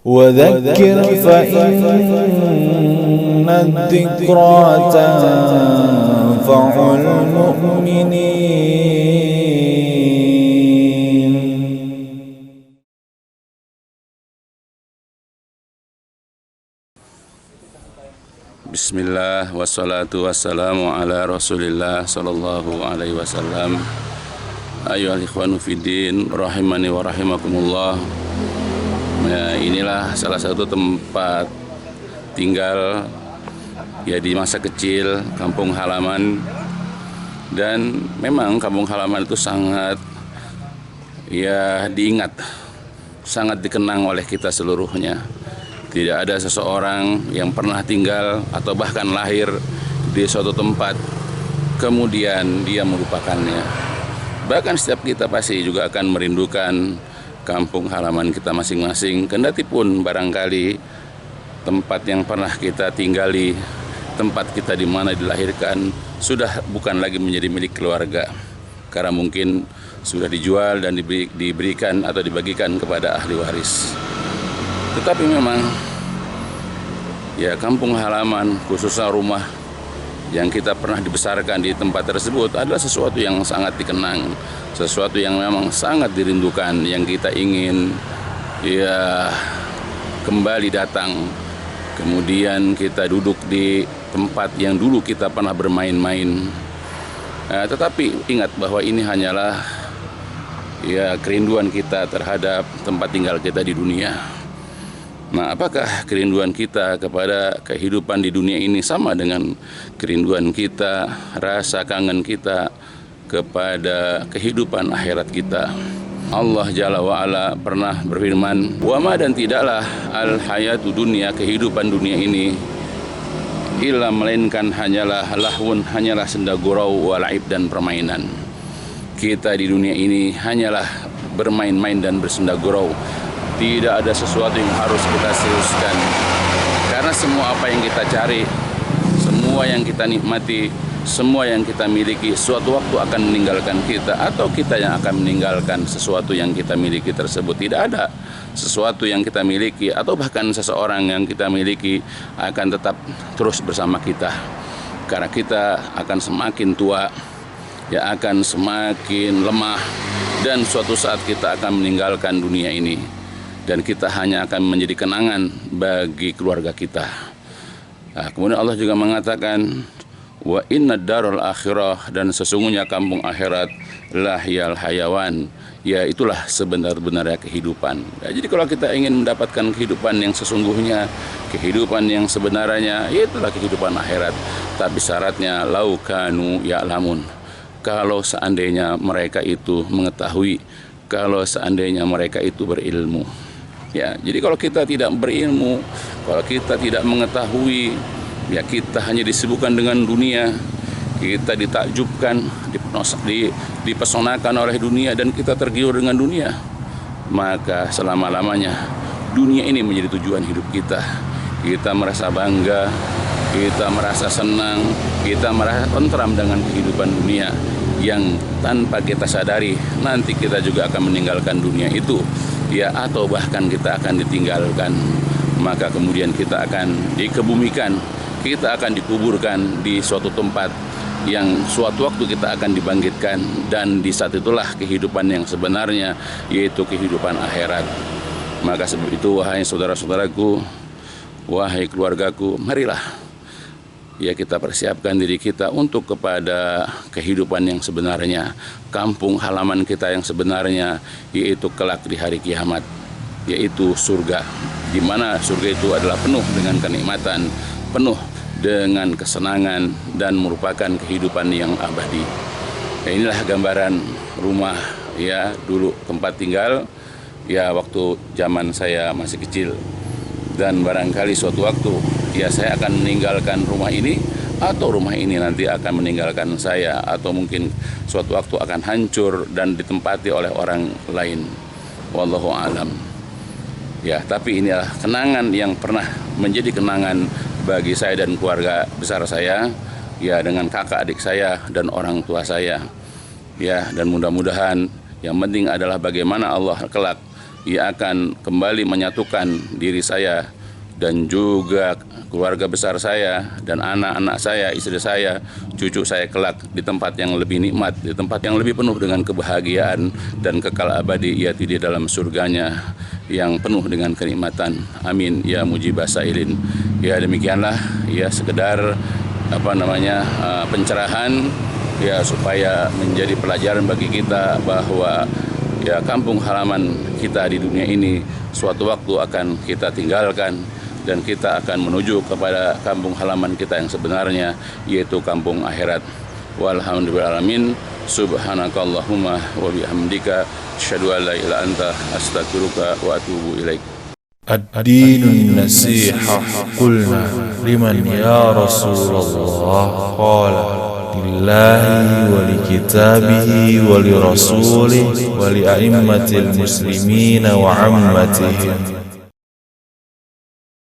وذكر فإن الذكرى تنفع المؤمنين. Bismillah wassalatu wassalamu ala Rasulillah sallallahu alaihi wasallam. Ayyuhal ikhwanu fiddin rahimani wa rahimakumullah. Nah, inilah salah satu tempat tinggal ya di masa kecil, kampung halaman. Dan memang kampung halaman itu sangat ya diingat, sangat dikenang oleh kita seluruhnya. Tidak ada seseorang yang pernah tinggal atau bahkan lahir di suatu tempat kemudian dia melupakannya. Bahkan setiap kita pasti juga akan merindukan kampung halaman kita masing-masing. Kendati pun barangkali tempat yang pernah kita tinggali, tempat kita di mana dilahirkan sudah bukan lagi menjadi milik keluarga, karena mungkin sudah dijual dan diberikan atau dibagikan kepada ahli waris. Tetapi memang ya kampung halaman, khususnya rumah yang kita pernah dibesarkan di tempat tersebut adalah sesuatu yang sangat dikenang, sesuatu yang memang sangat dirindukan, yang kita ingin ya kembali datang. Kemudian kita duduk di tempat yang dulu kita pernah bermain-main. Tetapi ingat bahwa ini hanyalah ya kerinduan kita terhadap tempat tinggal kita di dunia. Nah, apakah kerinduan kita kepada kehidupan di dunia ini sama dengan kerinduan kita, rasa kangen kita kepada kehidupan akhirat kita? Allah Jalla wa'ala pernah berfirman, "Wama dan tidaklah al-hayatu dunia, kehidupan dunia ini, illa melainkan hanyalah lahun, hanyalah senda gurau walaib dan permainan." Kita di dunia ini hanyalah bermain-main dan bersenda gurau. Tidak ada sesuatu yang harus kita seriuskan, karena semua apa yang kita cari, semua yang kita nikmati, semua yang kita miliki suatu waktu akan meninggalkan kita, atau kita yang akan meninggalkan sesuatu yang kita miliki tersebut. Tidak ada sesuatu yang kita miliki atau bahkan seseorang yang kita miliki akan tetap terus bersama kita, karena kita akan semakin tua, ya akan semakin lemah, dan suatu saat kita akan meninggalkan dunia ini. Dan kita hanya akan menjadi kenangan bagi keluarga kita. Nah, kemudian Allah juga mengatakan, wa inna darul akhirah, dan sesungguhnya kampung akhirat lahyal hayawan, ya itulah sebenar-benarnya kehidupan. Ya, jadi kalau kita ingin mendapatkan kehidupan yang sesungguhnya, kehidupan yang sebenarnya, ya itulah kehidupan akhirat. Tapi syaratnya laukanu ya'lamun, kalau seandainya mereka itu mengetahui, kalau seandainya mereka itu berilmu. Ya, jadi kalau kita tidak berilmu, kalau kita tidak mengetahui, ya kita hanya disibukkan dengan dunia, kita ditakjubkan, dipesonakan oleh dunia, dan kita tergiur dengan dunia, maka selama-lamanya dunia ini menjadi tujuan hidup kita. Kita merasa bangga, kita merasa senang, kita merasa tentram dengan kehidupan dunia, yang tanpa kita sadari nanti kita juga akan meninggalkan dunia itu, ya, atau bahkan kita akan ditinggalkan. Maka kemudian kita akan dikebumikan, kita akan dikuburkan di suatu tempat yang suatu waktu kita akan dibangkitkan, dan di saat itulah kehidupan yang sebenarnya, yaitu kehidupan akhirat. Maka sebab itu, wahai saudara-saudaraku, wahai keluargaku, marilah ya kita persiapkan diri kita untuk kepada kehidupan yang sebenarnya, kampung halaman kita yang sebenarnya, yaitu kelak di hari kiamat, yaitu surga, di mana surga itu adalah penuh dengan kenikmatan, penuh dengan kesenangan, dan merupakan kehidupan yang abadi. Ya, inilah gambaran rumah ya dulu, tempat tinggal ya waktu zaman saya masih kecil. Dan barangkali suatu waktu ya saya akan meninggalkan rumah ini, atau rumah ini nanti akan meninggalkan saya, atau mungkin suatu waktu akan hancur dan ditempati oleh orang lain. Wallahu a'lam. Ya, tapi inilah kenangan yang pernah menjadi kenangan bagi saya dan keluarga besar saya, ya dengan kakak adik saya dan orang tua saya. Ya, dan mudah-mudahan yang penting adalah bagaimana Allah kelak ia akan kembali menyatukan diri saya dan juga keluarga besar saya dan anak-anak saya, istri saya, cucu saya kelak di tempat yang lebih nikmat, di tempat yang lebih penuh dengan kebahagiaan dan kekal abadi yaitu di dalam surganya yang penuh dengan kenikmatan. Amin ya mujibah sailin. Ya demikianlah ya sekedar pencerahan ya supaya menjadi pelajaran bagi kita bahwa ya kampung halaman kita di dunia ini suatu waktu akan kita tinggalkan dan kita akan menuju kepada kampung halaman kita yang sebenarnya yaitu kampung akhirat. Walhamdulillahirrahmanirrahim. Subhanakallahumma wa bihamdika asyhadu an la ilaha illa anta astaghfiruka wa atubu ilaik. الدين النصيحة قلنا لمن يا رسول الله قال لله ولكتابه ولرسوله ولأئمة المسلمين وعمتهم